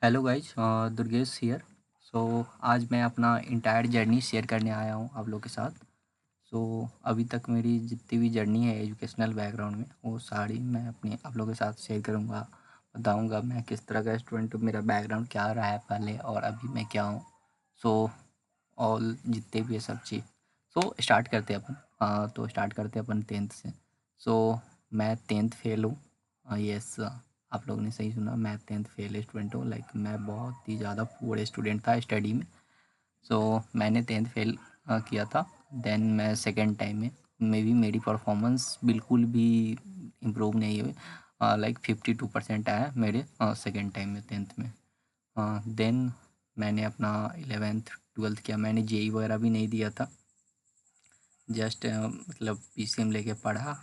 Hello guys, Durgesh here. So आज मैं अपना इंटायर जर्नी शेयर करने आया हूँ आप लोग के साथ। अभी तक मेरी जितनी भी जर्नी है एजुकेशनल बैकग्राउंड में, वो सारी मैं अपनी आप लोगों के साथ शेयर करूँगा। बताऊँगा मैं किस तरह का स्टूडेंट हूँ, मेरा बैकग्राउंड क्या रहा है पहले और अभी मैं क्या हूँ। सो ऑल जितने भी है सब चीज़। स्टार्ट करते हैं अपन। तो स्टार्ट करते हैं अपन 10th से। मैं 10th फेल हूँ। यस, आप लोगों ने सही सुना, मैं 10th फेल स्टूडेंट हूँ। लाइक मैं बहुत ही ज़्यादा पुअर स्टूडेंट था स्टडी में। मैंने 10th फेल किया था। देन मैं सेकेंड टाइम में भी मेरी परफॉर्मेंस बिल्कुल भी इम्प्रूव नहीं हुई। लाइक 52% आया मेरे सेकेंड टाइम में 10th में। देन मैंने अपना 11th 12th किया। मैंने जेई वगैरह भी नहीं दिया था। जस्ट मतलब पीसीएम लेके पढ़ा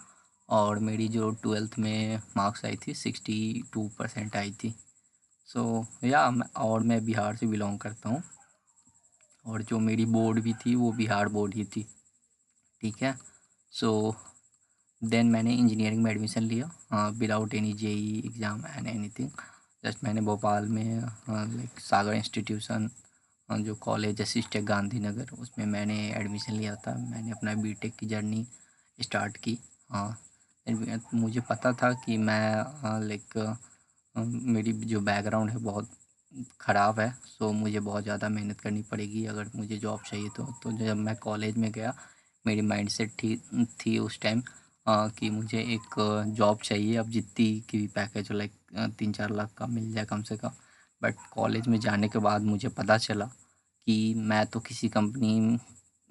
और मेरी जो 12th में मार्क्स आई थी 62% आई थी। और मैं बिहार से बिलोंग करता हूँ और जो मेरी बोर्ड भी थी वो बिहार बोर्ड ही थी। ठीक है। सो देन मैंने इंजीनियरिंग में एडमिशन लिया without any JEE exam and anything. Just मैंने भोपाल में लाइक सागर इंस्टीट्यूशन जो कॉलेज है सिस्टेक गांधीनगर, उसमें मैंने एडमिशन लिया था। मैंने अपना बीटेक की जर्नी स्टार्ट की। हाँ, मुझे पता था कि मैं लाइक मेरी जो बैकग्राउंड है बहुत ख़राब है। मुझे बहुत ज़्यादा मेहनत करनी पड़ेगी अगर मुझे जॉब चाहिए तो जब मैं कॉलेज में गया, मेरी माइंडसेट थी उस टाइम कि मुझे एक जॉब चाहिए। अब जितनी की भी पैकेज हो, लाइक 3-4 लाख का मिल जाए कम से कम। बट कॉलेज में जाने के बाद मुझे पता चला कि मैं तो किसी कंपनी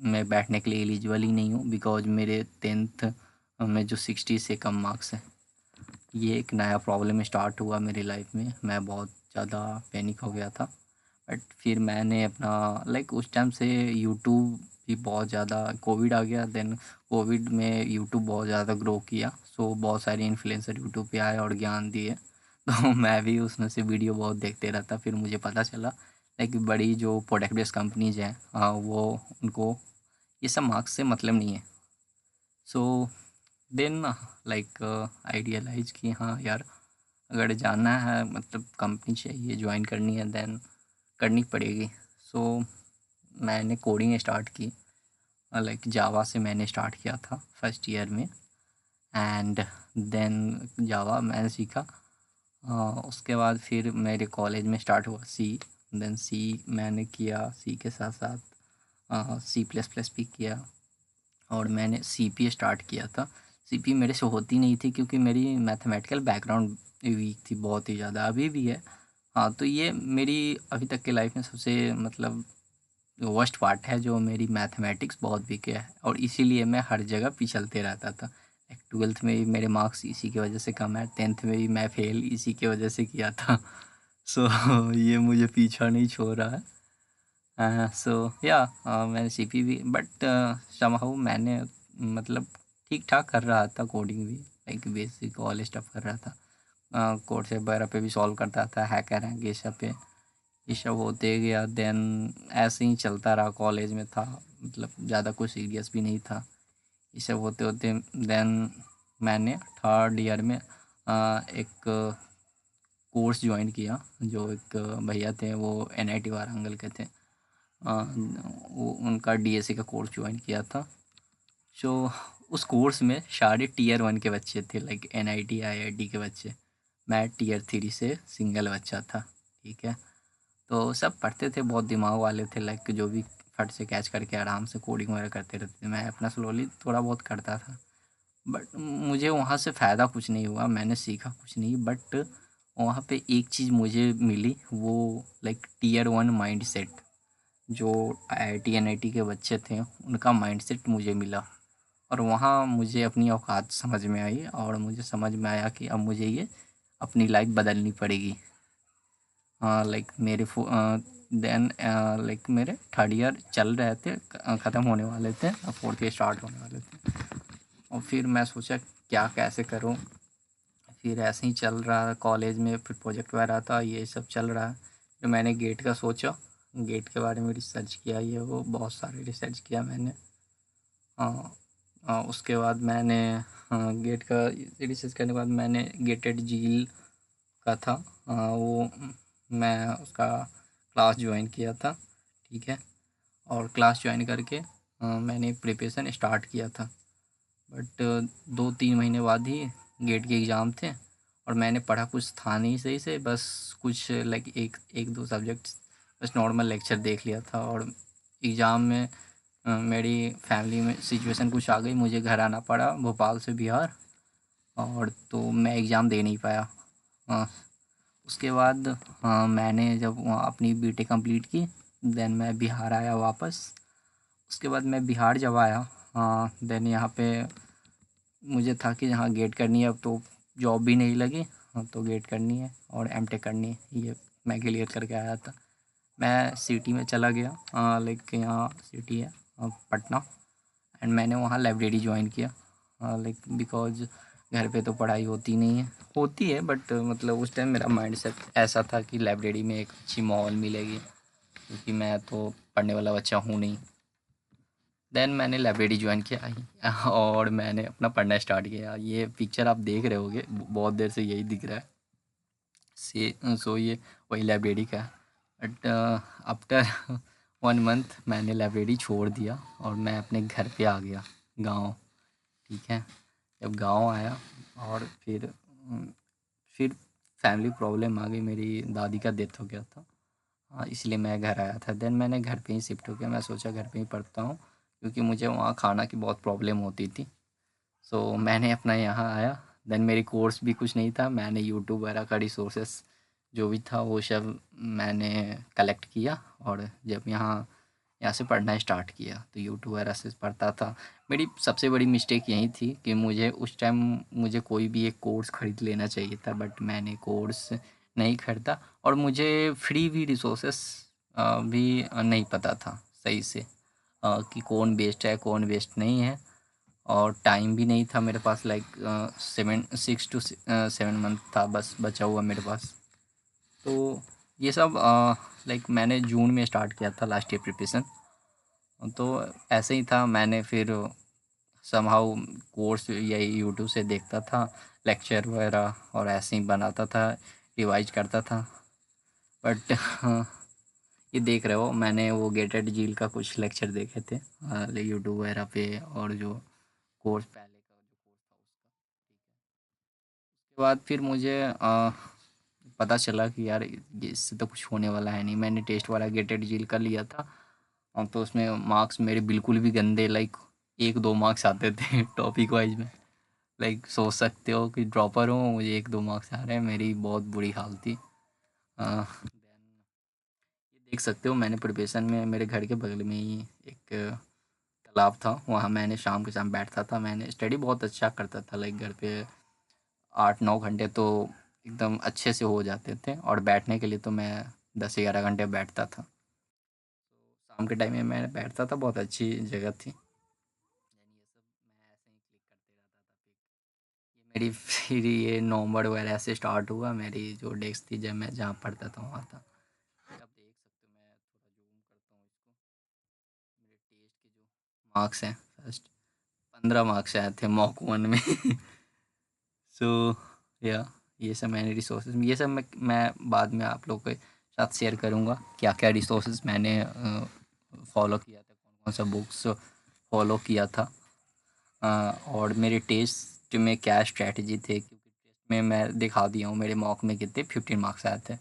में बैठने के लिए एलिजिबल ही नहीं हूँ, बिकॉज मेरे 10th में जो 60 से कम मार्क्स हैं। ये एक नया प्रॉब्लम स्टार्ट हुआ मेरी लाइफ में। मैं बहुत ज़्यादा पैनिक हो गया था। बट फिर मैंने अपना लाइक उस टाइम से यूट्यूब भी बहुत ज़्यादा, कोविड आ गया। देन कोविड में यूट्यूब बहुत ज़्यादा ग्रो किया। बहुत सारे इन्फ्लुएंसर यूट्यूब पे आए और ज्ञान दिए। तो मैं भी उसमें से वीडियो बहुत देखते रहता। फिर मुझे पता चला लाइक बड़ी जो प्रोडक्ट बेस्ड कंपनीज हैं, वो उनको ये सब मार्क्स से मतलब नहीं है। So then like I realise कि हाँ यार, अगर जाना है मतलब कंपनी चाहिए ज्वाइन करनी है, देन करनी पड़ेगी। सो मैंने कोडिंग स्टार्ट की। लाइक जावा से मैंने स्टार्ट किया था फर्स्ट ईयर में। एंड देन जावा मैंने सीखा। उसके बाद फिर मेरे कॉलेज में स्टार्ट हुआ सी। देन सी मैंने किया, सी के साथ साथ सी प्लस प्लस भी किया और मैंने सी पी स्टार्ट किया था। सी पी मेरे से होती नहीं थी क्योंकि मेरी मैथमेटिकल बैकग्राउंड वीक थी, बहुत ही ज़्यादा, अभी भी है। हाँ, तो ये मेरी अभी तक की लाइफ में सबसे मतलब वर्स्ट पार्ट है, जो मेरी मैथमेटिक्स बहुत वीक है और इसीलिए मैं हर जगह पिछलते रहता था। लाइक 12th में भी मेरे मार्क्स इसी की वजह से कम है, 10th में भी मैं फेल इसी की वजह से किया था। सो ये मुझे पीछा नहीं छोड़ रहा है। मैंने सीपी भी, बट समहाउ मैंने मतलब ठीक ठाक कर रहा था कोडिंग भी, लाइक बेसिक ऑल स्टफ कर रहा था। कोड से वगैरह पे भी सॉल्व करता था, हैकर रैंक ये सब पे। ये सब होते गया। देन ऐसे ही चलता रहा, कॉलेज में था मतलब ज़्यादा कुछ सीरियस भी नहीं था। ये सब होते होते देन मैंने थर्ड ईयर में एक कोर्स ज्वाइन किया। जो एक भैया थे, वो एनआईटी वारंगल के थे। वो उनका डीएसए का कोर्स ज्वाइन किया था। जो उस कोर्स में सारे टीयर 1 के बच्चे थे, लाइक एनआईटी आईआईटी के बच्चे। मैं टीयर 3 से सिंगल बच्चा था। ठीक है। तो सब पढ़ते थे, बहुत दिमाग वाले थे, लाइक जो भी फट से कैच करके आराम से कोडिंग वगैरह करते रहते थे। मैं अपना स्लोली थोड़ा बहुत करता था। बट मुझे वहाँ से फ़ायदा कुछ नहीं हुआ, मैंने सीखा कुछ नहीं। बट वहाँ पे एक चीज़ मुझे मिली, वो लाइक टीयर 1 माइंडसेट। जो आईआईटी एनआईटी के बच्चे थे उनका माइंडसेट मुझे मिला और वहाँ मुझे अपनी औकात समझ में आई और मुझे समझ में आया कि अब मुझे ये अपनी लाइफ बदलनी पड़ेगी। लाइक देन लाइक मेरे थर्ड ईयर चल रहे थे, ख़त्म होने वाले थे, फोर्थ ईयर स्टार्ट होने वाले थे। और फिर मैं सोचा क्या कैसे करूँ। फिर ऐसे ही चल रहा कॉलेज में, फिर प्रोजेक्ट वगैरह था, ये सब चल रहा है। फिर मैंने गेट का सोचा, गेट के बारे में रिसर्च किया, ये वो बहुत सारे रिसर्च किया मैंने। उसके बाद मैंने गेट का रिसर्च करने के बाद मैंने गेटेड जील का था वो मैं उसका क्लास ज्वाइन किया था, ठीक है। और क्लास ज्वाइन करके मैंने प्रिपरेशन स्टार्ट किया था। बट 2-3 महीने बाद ही गेट के एग्ज़ाम थे और मैंने पढ़ा कुछ था नहीं सही से, बस कुछ लाइक एक दो सब्जेक्ट्स बस नॉर्मल लेक्चर देख लिया था। और एग्ज़ाम में मेरी फैमिली में सिचुएशन कुछ आ गई, मुझे घर आना पड़ा भोपाल से बिहार, और तो मैं एग्ज़ाम दे नहीं पाया। अ, उसके बाद मैंने जब वहाँ अपनी बीटेक कंप्लीट की, देन मैं बिहार आया वापस। उसके बाद मैं बिहार जब आया, देन यहाँ पे मुझे था कि हाँ गेट करनी है, अब तो जॉब भी नहीं लगी, हाँ तो गेट करनी है और एमटेक करनी है, ये मैं क्लियर करके आया था। मैं सिटी में चला गया, लाइक यहाँ सिटी है पटना, एंड मैंने वहाँ लाइब्रेरी ज्वाइन किया, लाइक बिकॉज घर पे तो पढ़ाई होती नहीं है, होती है बट मतलब उस टाइम मेरा माइंड सेट ऐसा था कि लाइब्रेरी में एक अच्छी माहौल मिलेगी, क्योंकि मैं तो पढ़ने वाला बच्चा हूँ नहीं। देन मैंने लाइब्रेरी ज्वाइन किया और मैंने अपना पढ़ना स्टार्ट किया। ये पिक्चर आप देख रहे होगे, बहुत देर से यही दिख रहा है। सो ये वही लाइब्रेरी का है। बट आफ्टर 1 मंथ मैंने लाइब्रेरी छोड़ दिया और मैं अपने घर पे आ गया गांव, ठीक है। जब गांव आया और फिर फैमिली प्रॉब्लम आ गई, मेरी दादी का डेथ हो गया था, हाँ इसलिए मैं घर आया था। देन मैंने घर पे ही शिफ्ट हो गया, मैं सोचा घर पे ही पढ़ता हूँ, क्योंकि मुझे वहाँ खाना की बहुत प्रॉब्लम होती थी। सो मैंने अपना यहाँ आया। देन मेरी कोर्स भी कुछ नहीं था, मैंने यूट्यूब वगैरह का रिसोर्सेस जो भी था वो सब मैंने कलेक्ट किया, और जब यहाँ से पढ़ना स्टार्ट किया तो यूट्यूब वगैरह से पढ़ता था। मेरी सबसे बड़ी मिस्टेक यही थी कि मुझे उस टाइम मुझे कोई भी एक कोर्स ख़रीद लेना चाहिए था, बट मैंने कोर्स नहीं ख़रीदा, और मुझे फ्री भी रिसोर्सेस भी नहीं पता था सही से, कि कौन बेस्ट है कौन बेस्ट नहीं है। और टाइम भी नहीं था मेरे पास, लाइक 6 to 7 मंथ था बस बचा हुआ मेरे पास। तो ये सब लाइक मैंने जून में स्टार्ट किया था लास्ट ईयर प्रिपरेशन। तो ऐसे ही था, मैंने फिर समहाउ कोर्स यही यूट्यूब से देखता था, लेक्चर वगैरह, और ऐसे ही बनाता था, रिवाइज करता था। बट ये देख रहे हो, मैंने वो गेटेड झील का कुछ लेक्चर देखे थे यूट्यूब वगैरह पे, और जो कोर्स पहले का जो कोर्स था उसका, ठीक है। उसके बाद फिर मुझे पता चला कि यार इससे तो कुछ होने वाला है नहीं। मैंने टेस्ट वाला गेटेड झील का लिया था, और तो उसमें मार्क्स मेरे बिल्कुल भी गंदे, लाइक 1-2 मार्क्स आते थे टॉपिक वाइज में। लाइक सोच सकते हो कि ड्रॉपर हूँ, मुझे 1-2 मार्क्स आ रहे हैं, मेरी बहुत बुरी हाल थी। देन ये देख सकते हो, मैंने प्रिपरेशन में मेरे घर के बगल में ही एक तालाब था, वहाँ मैंने शाम के शाम बैठता था, मैंने स्टडी बहुत अच्छा करता था, लाइक घर पे 8-9 घंटे तो एकदम अच्छे से हो जाते थे, और बैठने के लिए तो मैं 10-11 घंटे बैठता था। तो शाम के टाइम में मैं बैठता था, बहुत अच्छी जगह थी। देन ये सब मैं ऐसे ही क्लिक करते रहता था पिक। ये मेरी फिर ये नवंबर वगैरह से स्टार्ट हुआ, मेरी जो डेस्क थी जब मैं जहाँ पढ़ता था वहाँ था। फिर आप देख सकते हो, मैं थोड़ा जूम करता हूँ इसको, मेरे टेस्ट के जो मार्क्स हैं, फर्स्ट 15 मार्क्स आए थे मॉक वन में सो या ये सब मैंने रिसोर्सेज, ये सब मैं बाद में आप लोग के साथ शेयर करूँगा, क्या क्या रिसोर्सेज मैंने फॉलो किया था, कौन कौन सा बुक्स फॉलो किया था, और मेरे टेस्ट में क्या स्ट्रैटेजी थे, क्योंकि टेस्ट में मैं दिखा दिया हूँ मेरे मॉक में कितने 15 मार्क्स आए थे।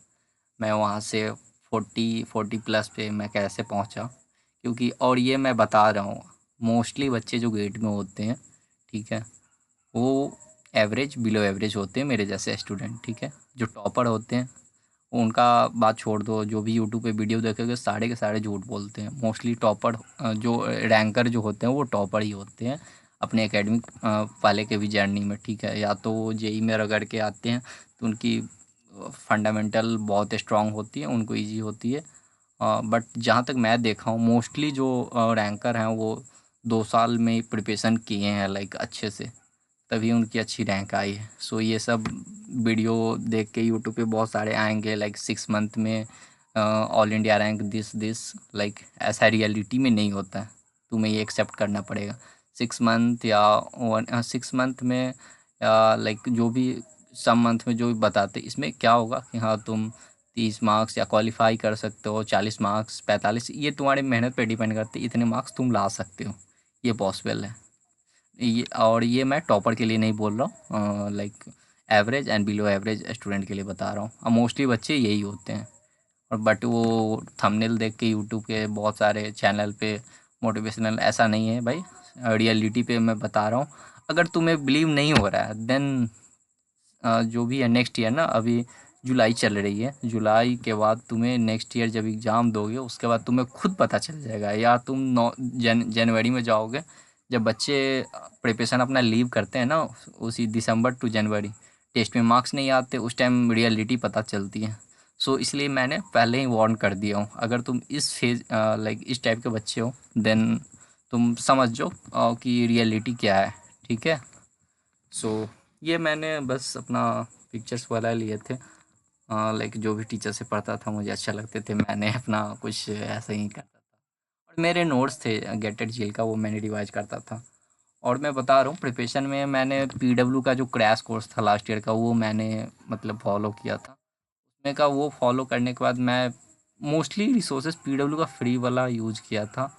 मैं वहाँ से 40 प्लस पे मैं कैसे पहुँचा, क्योंकि और ये मैं बता रहा हूँ, मोस्टली बच्चे जो गेट में होते हैं, ठीक है, वो एवरेज बिलो एवरेज होते हैं मेरे जैसे स्टूडेंट, ठीक है। जो टॉपर होते हैं उनका बात छोड़ दो, जो भी यूट्यूब पे वीडियो देखेंगे सारे के सारे झूठ बोलते हैं। मोस्टली टॉपर जो रैंकर जो होते हैं वो टॉपर ही होते हैं अपने एकेडमिक वाले के भी जर्नी में, ठीक है। या तो वो जेई में रगड़ के आते हैं तो उनकी फंडामेंटल बहुत स्ट्रांग होती है, उनको ईजी होती है। बट जहाँ तक मैं देखा हूँ, मोस्टली जो रैंकर हैं वो 2 साल में ही प्रिपरेशन किए हैं, लाइक अच्छे से, तभी उनकी अच्छी रैंक आई है। सो ये सब वीडियो देख के यूट्यूब पे बहुत सारे आएंगे, लाइक 6 मंथ में all India rank this, like ऐसा रियलिटी में नहीं होता है, तुम्हें ये एक्सेप्ट करना पड़ेगा। 6 मंथ या 6 मंथ में लाइक जो भी सम मंथ में जो भी बताते, इसमें क्या होगा कि हाँ तुम 30 मार्क्स या क्वालिफाई कर सकते हो, 40 मार्क्स, 45, ये तुम्हारी मेहनत पे डिपेंड करती है, इतने मार्क्स तुम ला सकते हो, ये पॉसिबल है। ये मैं टॉपर के लिए नहीं बोल रहा हूँ, like average and below average student के लिए बता रहा हूँ। अब मोस्टली बच्चे यही होते हैं, और बट वो थंबनेल देख के यूट्यूब के बहुत सारे चैनल पे मोटिवेशनल, ऐसा नहीं है भाई, रियलिटी पे मैं बता रहा हूँ। अगर तुम्हें बिलीव नहीं हो रहा है देन जो भी है नेक्स्ट ईयर ना, अभी जुलाई चल रही है, जुलाई के बाद तुम्हें नेक्स्ट ईयर जब एग्ज़ाम दोगे उसके बाद तुम्हें खुद पता चल जाएगा, या तुम जनवरी में जाओगे, जब बच्चे प्रिपरेशन अपना लीव करते हैं ना, उसी दिसंबर टू जनवरी, टेस्ट में मार्क्स नहीं आते, उस टाइम रियलिटी पता चलती है। सो इसलिए मैंने पहले ही वार्न कर दिया हूँ, अगर तुम इस फेज लाइक इस टाइप के बच्चे हो देन तुम समझ जाओ कि रियलिटी क्या है, ठीक है। सो ये मैंने बस अपना पिक्चर्स वाला लिए थे, लाइक जो भी टीचर से पढ़ता था मुझे अच्छा लगते थे, मैंने अपना कुछ ऐसा ही करता था। और मेरे नोट्स थे गेटेड झील का, वो मैंने रिवाइज करता था। और मैं बता रहा हूँ प्रिपरेशन में मैंने पीडब्ल्यू का जो क्रैश कोर्स था लास्ट ईयर का, वो मैंने मतलब फॉलो किया था। उसमें का वो फॉलो करने के बाद मैं मोस्टली रिसोर्सेज पीडब्ल्यू का फ्री वाला यूज़ किया था,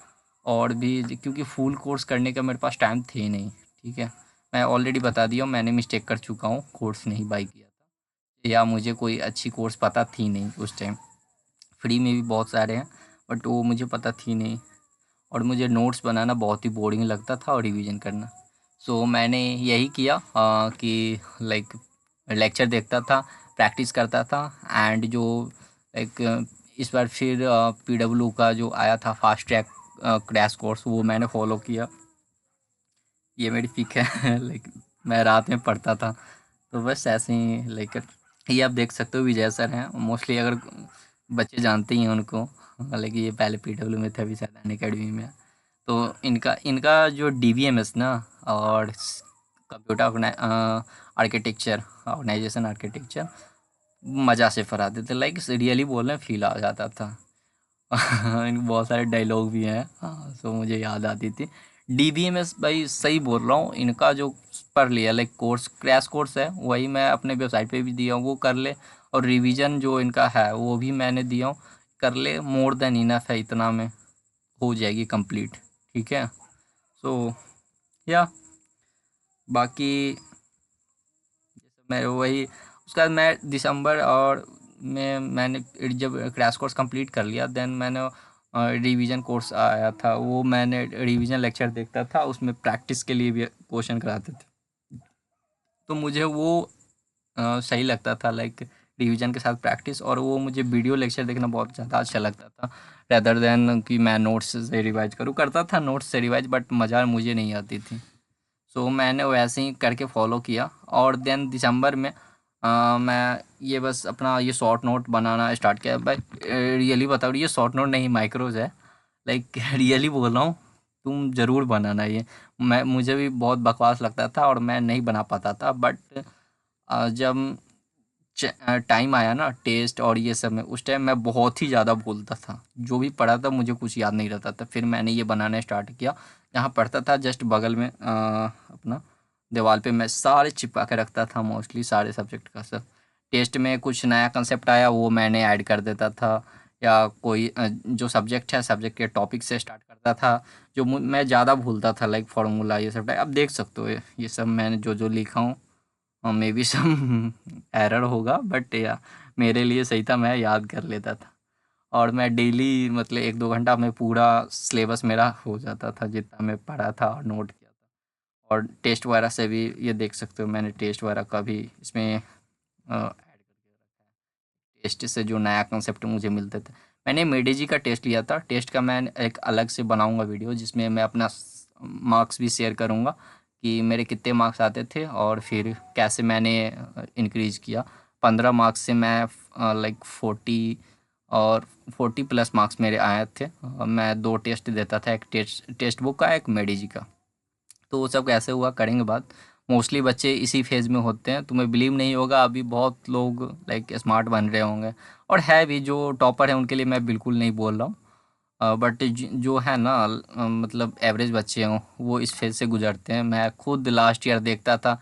और भी क्योंकि फुल कोर्स करने का मेरे पास टाइम थे ही नहीं, ठीक है। मैं ऑलरेडी बता दिया हूँ, मैंने मिस्टेक कर चुका हूँ, कोर्स नहीं बाई किया था, या मुझे कोई अच्छी कोर्स पता थी नहीं उस टाइम। फ्री में भी बहुत सारे हैं बट वो मुझे पता थी नहीं, और मुझे नोट्स बनाना बहुत ही बोरिंग लगता था और रिवीजन करना। सो मैंने यही किया कि लाइक लेक्चर देखता था, प्रैक्टिस करता था, एंड जो लाइक इस बार फिर पीडब्ल्यू का जो आया था फास्ट ट्रैक क्रैश कोर्स, वो मैंने फॉलो किया। ये मेरी पिक है लाइक मैं रात में पढ़ता था, तो बस ऐसे ही लाइक ये आप देख सकते हो, विजय सर हैं मोस्टली, अगर बच्चे जानते ही हैं उनको, हालांकि ये पहले पीडब्ल्यू में थे, अभी शायद अनअकैडमी में है। तो इनका इनका जो डीवीएमएस ना, और कंप्यूटर आर्किटेक्चर, ऑर्गेनाइजेशन आर्किटेक्चर, मज़ा से पढ़ाते थे, लाइक रियली बोलने फील आ जाता था इनके बहुत सारे डायलॉग भी हैं, हाँ, सो मुझे याद आती थी। डीबीएमएस भाई सही बोल रहा हूँ, इनका जो पढ़ लिया लाइक कोर्स, क्रैश कोर्स है, वही मैं अपने वेबसाइट पे भी दिया हूँ, वो कर ले। और रिवीजन जो इनका है वो भी मैंने दिया हूँ, कर ले, मोर देन इनफ है, इतना में हो जाएगी कंप्लीट, ठीक है। सो या बाकी मैं वही, उसके बाद मैं दिसंबर और में मैंने जब क्रैश कोर्स कंप्लीट कर लिया, देन मैंने रिवीजन कोर्स आया था, वो मैंने रिवीजन लेक्चर देखता था, उसमें प्रैक्टिस के लिए भी क्वेश्चन कराते थे, तो मुझे वो सही लगता था, लाइक रिवीजन के साथ प्रैक्टिस, और वो मुझे वीडियो लेक्चर देखना बहुत ज़्यादा अच्छा लगता था, रेदर देन कि मैं नोट्स से रिवाइज करूँ। करता था नोट्स से रिवाइज, बट मज़ा मुझे नहीं आती थी। सो मैंने वैसे ही करके फॉलो किया, और देन दिसंबर में मैं ये बस अपना ये शॉर्ट नोट बनाना स्टार्ट किया भाई। रियली बताओ, ये शॉर्ट नोट नहीं माइक्रोज है, लाइक रियली बोल रहा हूँ, तुम ज़रूर बनाना ये। मुझे भी बहुत बकवास लगता था और मैं नहीं बना पाता था, बट जब टाइम आया ना टेस्ट और ये सब में, उस टाइम मैं बहुत ही ज़्यादा भूलता था, जो भी पढ़ा था मुझे कुछ याद नहीं रहता था। फिर मैंने ये बनाना स्टार्ट किया, जहाँ पढ़ता था जस्ट बगल में अपना दीवार पे मैं सारे चिपका के रखता था, मोस्टली सारे सब्जेक्ट का सब। टेस्ट में कुछ नया कंसेप्ट आया वो मैंने ऐड कर देता था, या कोई जो सब्जेक्ट है सब्जेक्ट के टॉपिक से स्टार्ट करता था, जो मैं ज़्यादा भूलता था, लाइक फार्मूला ये सब। अब देख सकते हो ये सब मैंने जो जो लिखा हूँ, मे बी सम एरर होगा, बट या मेरे लिए सही था, मैं याद कर लेता था। और मैं डेली मतलब 1-2 घंटा में पूरा सिलेबस मेरा हो जाता था, जितना मैं पढ़ा था और नोट किया था। और टेस्ट वगैरह से भी ये देख सकते हो, मैंने टेस्ट वगैरह का भी इसमें ऐड करके रखा है। टेस्ट से जो नया कंसेप्ट मुझे मिलते थे, मैंने मेडेजी का टेस्ट लिया था, टेस्ट का मैं एक अलग से बनाऊंगा वीडियो, जिसमें मैं अपना मार्क्स भी शेयर करूंगा कि मेरे कितने मार्क्स आते थे और फिर कैसे मैंने इंक्रीज़ किया। 15 मार्क्स से मैं लाइक 40 और 40 प्लस मार्क्स मेरे आए थे। मैं 2 टेस्ट देता था, एक टेस्ट बुक का, एक मेडेजी का। तो वो सब कैसे हुआ करेंगे बात। मोस्टली बच्चे इसी फेज़ में होते हैं, तुम्हें बिलीव नहीं होगा, अभी बहुत लोग लाइक स्मार्ट बन रहे होंगे, और है भी, जो टॉपर है उनके लिए मैं बिल्कुल नहीं बोल रहा हूँ, बट जो है ना मतलब एवरेज बच्चे हों वो इस फेज़ से गुजरते हैं। मैं खुद लास्ट ईयर देखता था,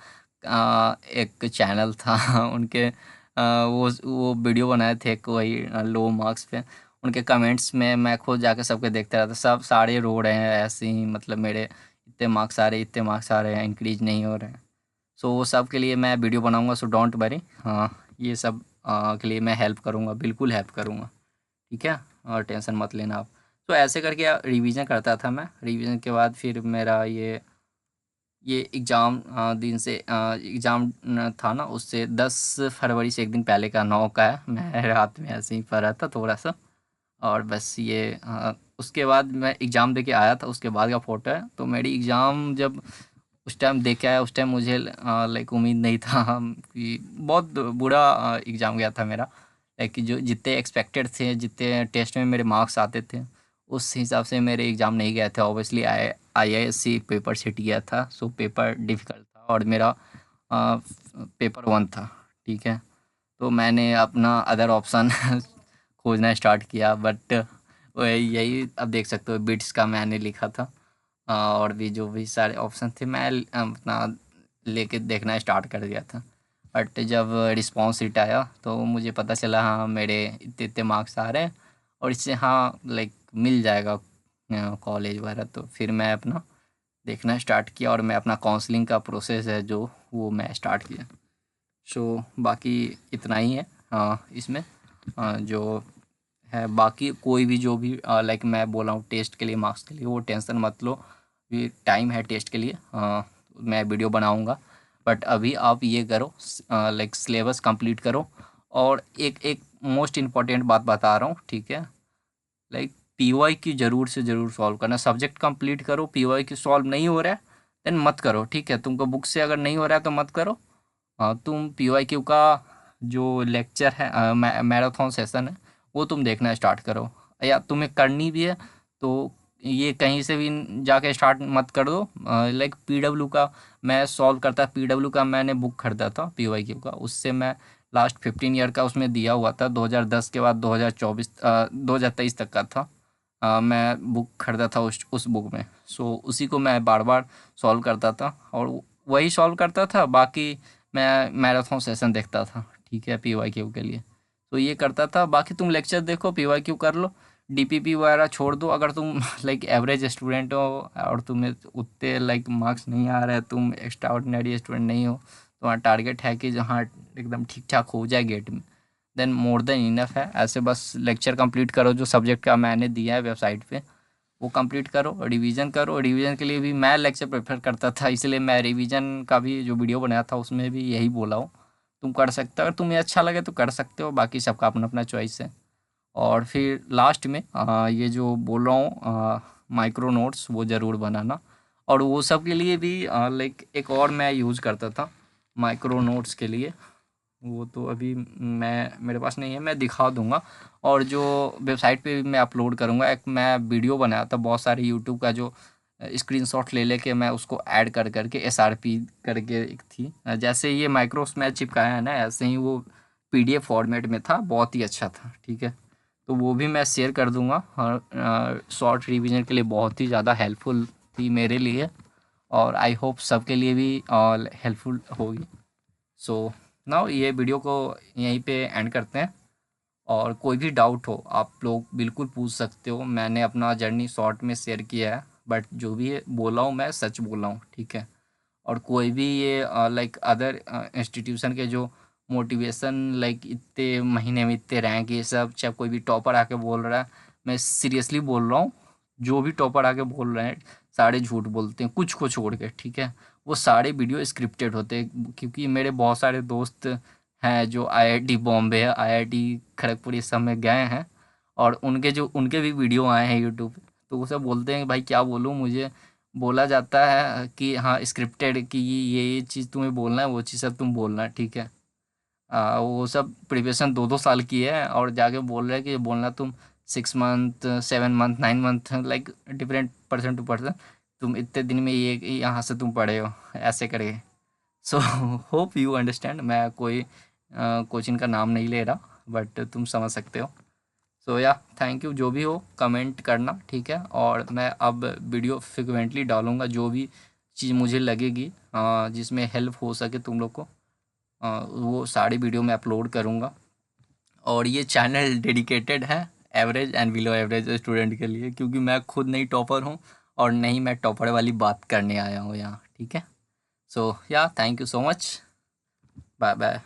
एक चैनल था उनके वो वीडियो बनाए थे कोई लो मार्क्स पे, उनके कमेंट्स में मैं खुद जाके सबके देखते रहता, सब सारे रो रहे हैं ऐसे ही, मतलब मेरे इतने मार्क्स आ रहे, इतने मार्क्स आ रहे हैं, इंक्रीज नहीं हो रहे हैं। सो वो सब के लिए मैं वीडियो बनाऊंगा, सो डोंट वरी। हाँ, ये सब के लिए मैं हेल्प करूंगा, बिल्कुल हेल्प करूंगा, ठीक है, और टेंशन मत लेना आप। तो ऐसे करके रिवीजन करता था मैं, रिवीजन के बाद फिर मेरा ये एग्ज़ाम दिन से एग्ज़ाम था ना, उससे 10 फरवरी से एक दिन पहले का 9 का है। मैं रात में ऐसे ही पढ़ा था थोड़ा सा, और बस ये उसके बाद मैं एग्ज़ाम दे के आया था, उसके बाद का फ़ोटो है। तो मेरी एग्ज़ाम जब उस टाइम दे के आया, उस टाइम मुझे लाइक उम्मीद नहीं था कि बहुत बुरा एग्ज़ाम गया था मेरा। लाइक जो जितने एक्सपेक्टेड थे, जितने टेस्ट में मेरे मार्क्स आते थे, उस हिसाब से मेरे एग्ज़ाम नहीं गए थे। ऑब्वियसली आईआईएससी पेपर सेट गया था, सो पेपर डिफ़िकल्ट था और मेरा पेपर 1 था, ठीक है। तो मैंने अपना अदर ऑप्शन खोजना स्टार्ट किया, बट वही यही अब देख सकते हो, बिट्स का मैंने लिखा था। और भी जो भी सारे ऑप्शन थे मैं अपना लेके देखना स्टार्ट कर दिया था। बट जब रिस्पॉन्स शीट आया तो मुझे पता चला, हाँ मेरे इतने इतने मार्क्स आ रहे हैं और इससे हाँ लाइक मिल जाएगा कॉलेज वगैरह। तो फिर मैं अपना देखना स्टार्ट किया और मैं अपना काउंसलिंग का प्रोसेस है जो वो मैं स्टार्ट किया। सो बाकी इतना ही है इसमें जो है। बाकी कोई भी जो भी लाइक मैं बोला हूँ टेस्ट के लिए, मार्क्स के लिए, वो टेंशन मत लो, ये टाइम है टेस्ट के लिए। मैं वीडियो बनाऊँगा, बट अभी आप ये करो, लाइक सिलेबस कंप्लीट करो। और एक एक मोस्ट इम्पॉर्टेंट बात बता रहा हूँ, ठीक है, लाइक पीवाई की ज़रूर से ज़रूर सॉल्व करना। सब्जेक्ट कंप्लीट करो, पीवाई की सॉल्व नहीं हो रहा है देन मत करो, ठीक है। तुमको बुक से अगर नहीं हो रहा है तो मत करो। तुम पीवाईक्यू का जो लेक्चर है, मैराथन सेशन है, वो तुम देखना स्टार्ट करो। या तुम्हें करनी भी है तो ये कहीं से भी जाके स्टार्ट मत कर दो। लाइक पीडब्ल्यू का मैं सॉल्व करता, पीडब्ल्यू का मैंने बुक खरीदा था पीवाईक्यू का, उससे मैं लास्ट 15 ईयर का उसमें दिया हुआ था। 2010 के बाद 2023 तक का था। मैं बुक खरीदा था उस बुक में। सो उसी को मैं बार बार सॉल्व करता था और वही सॉल्व करता था। बाकी मैं मैराथन सेशन देखता था, ठीक है, पीवाईक्यू के लिए। तो ये करता था। बाकी तुम लेक्चर देखो, पीवाईक्यू कर लो, डीपीपी वगैरह छोड़ दो। अगर तुम लाइक एवरेज स्टूडेंट हो और तुम्हें उतने लाइक मार्क्स नहीं आ रहे हैं, तुम एक्स्ट्रा ऑर्डिनरी स्टूडेंट नहीं हो, तुम्हारा टारगेट है कि जहाँ एकदम ठीक ठाक हो जाए गेट में, देन मोर देन इनफ है। ऐसे बस लेक्चर कंप्लीट करो जो सब्जेक्ट का मैंने दिया है वेबसाइट पे, वो कंप्लीट करो। रिवीजन करो, रिवीजन के लिए भी मैं लेक्चर प्रेफर करता था, इसलिए मैं रिवीजन का भी जो वीडियो बनाया था उसमें भी यही बोला हूँ। तुम कर सकते हो, अगर तुम्हें अच्छा लगे तो कर सकते हो, बाकी सबका अपना अपना चॉइस है। और फिर लास्ट में ये जो बोल रहा हूँ माइक्रो नोट्स, वो ज़रूर बनाना। और वो सब के लिए भी लाइक एक और मैं यूज़ करता था माइक्रो नोट्स के लिए, वो तो अभी मैं मेरे पास नहीं है, मैं दिखा दूंगा। और जो वेबसाइट पे भी मैं अपलोड करूंगा, एक मैं वीडियो बनाया था बहुत सारे यूट्यूब का, जो स्क्रीनशॉट ले लेके मैं उसको ऐड कर करके एसआरपी करके एक थी, जैसे ये माइक्रोस में चिपकाया है ना, ऐसे ही वो पीडीएफ फॉर्मेट में था, बहुत ही अच्छा था, ठीक है। तो वो भी मैं शेयर कर दूंगा। और शॉर्ट रिवीजन के लिए बहुत ही ज़्यादा हेल्पफुल थी मेरे लिए, और आई होप सबके लिए भी हेल्पफुल होगी। सो नाउ ये वीडियो को यहीं पे एंड करते हैं। और कोई भी डाउट हो आप लोग बिल्कुल पूछ सकते हो, मैंने अपना जर्नी शॉर्ट में शेयर किया है, बट जो भी बोला हूँ मैं सच बोला हूँ, ठीक है। और कोई भी ये लाइक अदर इंस्टीट्यूशन के जो मोटिवेशन, लाइक इतने महीने में इतने रैंक, ये सब, चाहे कोई भी टॉपर आके बोल रहा है, मैं सीरियसली बोल रहा हूँ, जो भी टॉपर आके बोल रहे हैं सारे झूठ बोलते हैं, कुछ को छोड़ के, ठीक है। वो सारे वीडियो स्क्रिप्टेड होते हैं, क्योंकि मेरे बहुत सारे दोस्त हैं जो आईआईटी बॉम्बे है, आईआईटी खड़गपुर, इस सब में गए हैं, और उनके भी वीडियो आए हैं यूट्यूब पे। तो वो सब बोलते हैं कि भाई क्या बोलूँ, मुझे बोला जाता है कि हाँ स्क्रिप्टेड, कि ये चीज़ तुम्हें बोलना है, वो चीज़ सब तुम बोलना है, ठीक है। वो सब प्रिपरेशन 2-2 साल की है और जाके बोल रहे हैं कि बोलना तुम 6 month, 7 month, 9 month, like different person to person, तुम इतने दिन में ये यहाँ से तुम पढ़े हो ऐसे करके। सो होप यू अंडरस्टैंड, मैं कोई कोचिंग का नाम नहीं ले रहा, बट तुम समझ सकते हो। सो या थैंक यू, जो भी हो कमेंट करना, ठीक है। और मैं अब वीडियो फ्रिक्वेंटली डालूंगा, जो भी चीज़ मुझे लगेगी जिसमें हेल्प हो सके तुम लोग को। वो सारी वीडियो मैं अपलोड करूँगा। और ये चैनल डेडिकेटेड है average and below average student के लिए, क्योंकि मैं खुद नहीं टॉपर हूँ और नहीं मैं टॉपर वाली बात करने आया हूँ यहाँ। ठीक है, सो या thank you so much, bye bye.